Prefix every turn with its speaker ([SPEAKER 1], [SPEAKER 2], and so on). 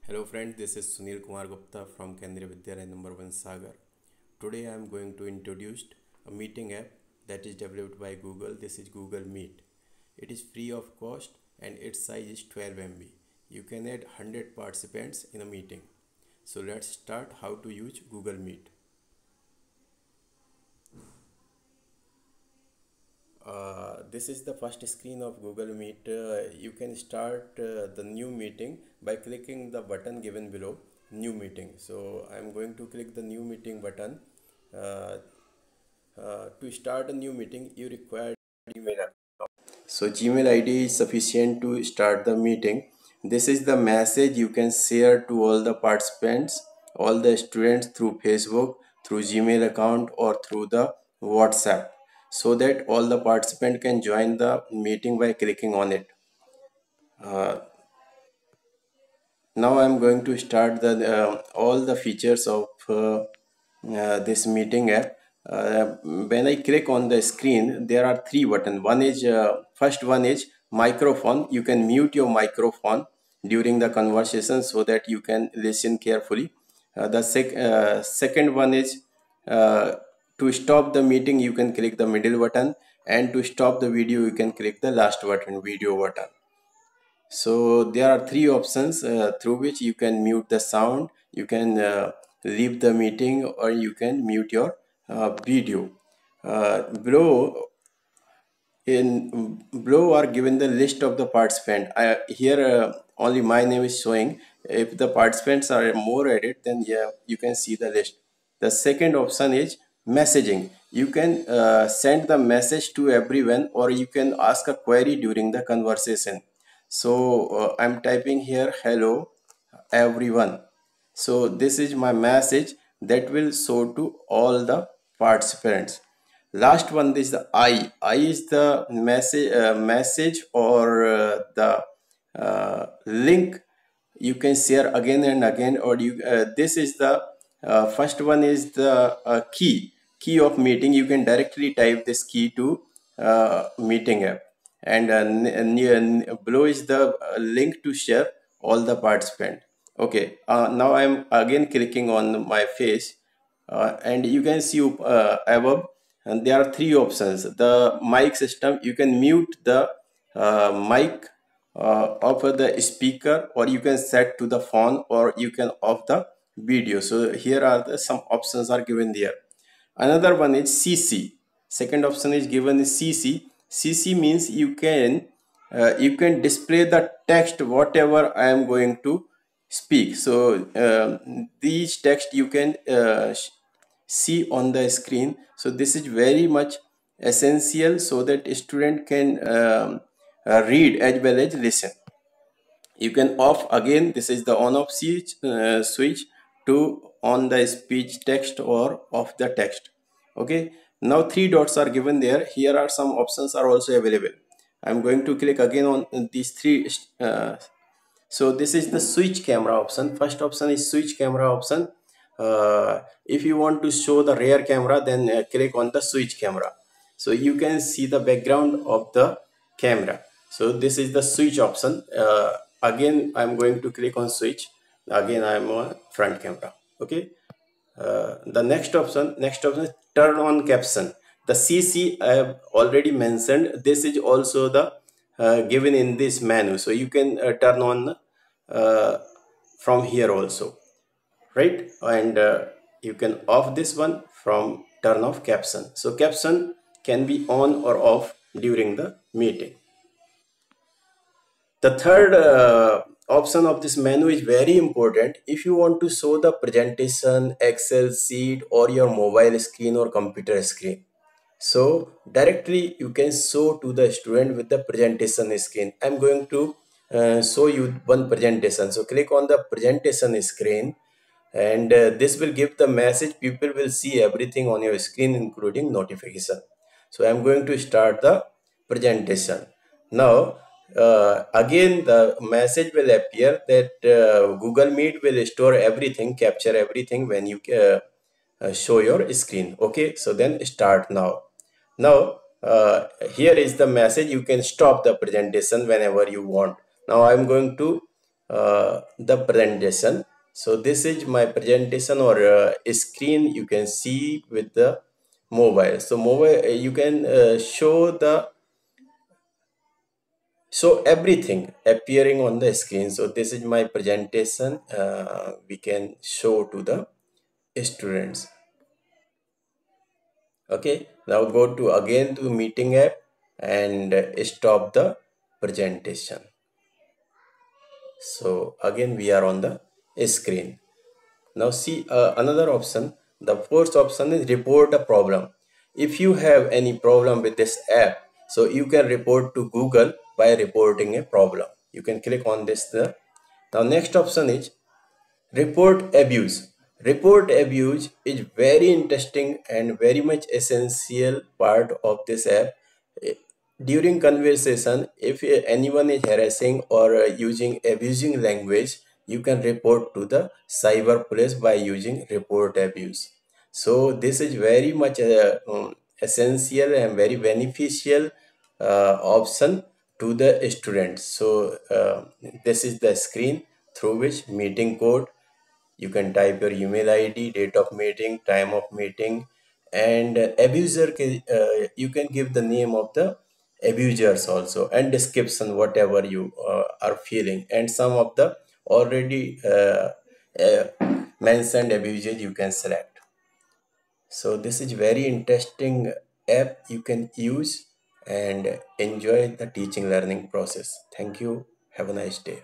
[SPEAKER 1] Hello friends, this is Sunil Kumar Gupta from Kendriya Vidyalaya number 1 Sagar. Today I am going to introduce a meeting app that is developed by Google. This is Google Meet. It is free of cost and its size is 12 MB. You can add 100 participants in a meeting. So let's start how to use Google Meet. This is the first screen of Google Meet. You can start the new meeting by clicking the button given below, new meeting. So I'm going to click the new meeting button. Uh, to start a new meeting, you require email account. So Gmail ID is sufficient to start the meeting. This is the message you can share to all the participants, all the students through Facebook, through Gmail account or through the WhatsApp, so that all the participant can join the meeting by clicking on it. Uh, Now I'm going to start the all the features of this meeting app. When I click on the screen, there are three buttons. One is first one is microphone. You can mute your microphone during the conversation so that you can listen carefully. The second one is uh, to stop the meeting. You can click the middle button, and to stop the video, you can click the last button, video button. So there are three options through which you can mute the sound, you can leave the meeting, or you can mute your video. Below are given the list of the participant. Here only my name is showing. If the participants are more added, then yeah, you can see the list. The second option is messaging. You can send the message to everyone, or you can ask a query during the conversation. So I'm typing here, hello everyone. So this is my message that will show to all the participants. Last one is the I is the message or the link you can share again and again, or you this is the first one is the key of meeting. You can directly type this key to meeting app, and below is the link to share all the participant. Okay, now I'm again clicking on my face, and you can see above, and there are three options. The mic system, you can mute the mic of the speaker, or you can set to the phone, or you can off the video. So here are some options are given there. Another one is CC. Second option is given is CC. CC means you can display the text whatever I am going to speak. So these text you can see on the screen. So this is very much essential so that a student can read as well as listen. You can off again. This is the on off switch to on the speech text or off the text. Okay, now three dots are given there. Here are some options are also available. I'm going to click again on these three. So this is the switch camera option. First option is switch camera option. If you want to show the rear camera, then click on the switch camera, so you can see the background of the camera. So this is the switch option. Again I'm going to click on switch. Again I'm on front camera. Okay, the next option is turn on caption. The CC I have already mentioned. This is also the given in this menu, so you can turn on uh, from here also, right? And you can off this one from turn off caption. So caption can be on or off during the meeting. The third option of this menu is very important. If you want to show the presentation, Excel sheet, or your mobile screen or computer screen, so directly you can show to the student with the presentation screen. I'm going to show you one presentation. So click on the presentation screen, and this will give the message. People will see everything on your screen including notification. So I'm going to start the presentation now. Again the message will appear that Google Meet will store everything, capture everything when you show your screen. Okay, so then start now. Now here is the message. You can stop the presentation whenever you want. Now I'm going to the presentation. So this is my presentation or screen you can see with the mobile. So mobile you can show everything appearing on the screen. So this is my presentation. We can show to the students. Okay, now go to again to meeting app and stop the presentation. So again we are on the screen. Now see another option. The fourth option is report a problem. If you have any problem with this app, so you can report to Google by reporting a problem. You can click on this there. Now next option is report abuse. Report abuse is very interesting and very much essential part of this app. Eh, During conversation, if anyone is harassing or using abusing language, you can report to the cyber police by using report abuse. So this is very much essential and very beneficial option to the students. So this is the screen through which meeting code you can type your email ID, date of meeting, time of meeting, and you can give the name of the abusers also and description whatever you are feeling, and some of the already uh, mentioned abusers you can select. So this is very interesting app you can use and enjoy the teaching learning process. Thank you. Have a nice day.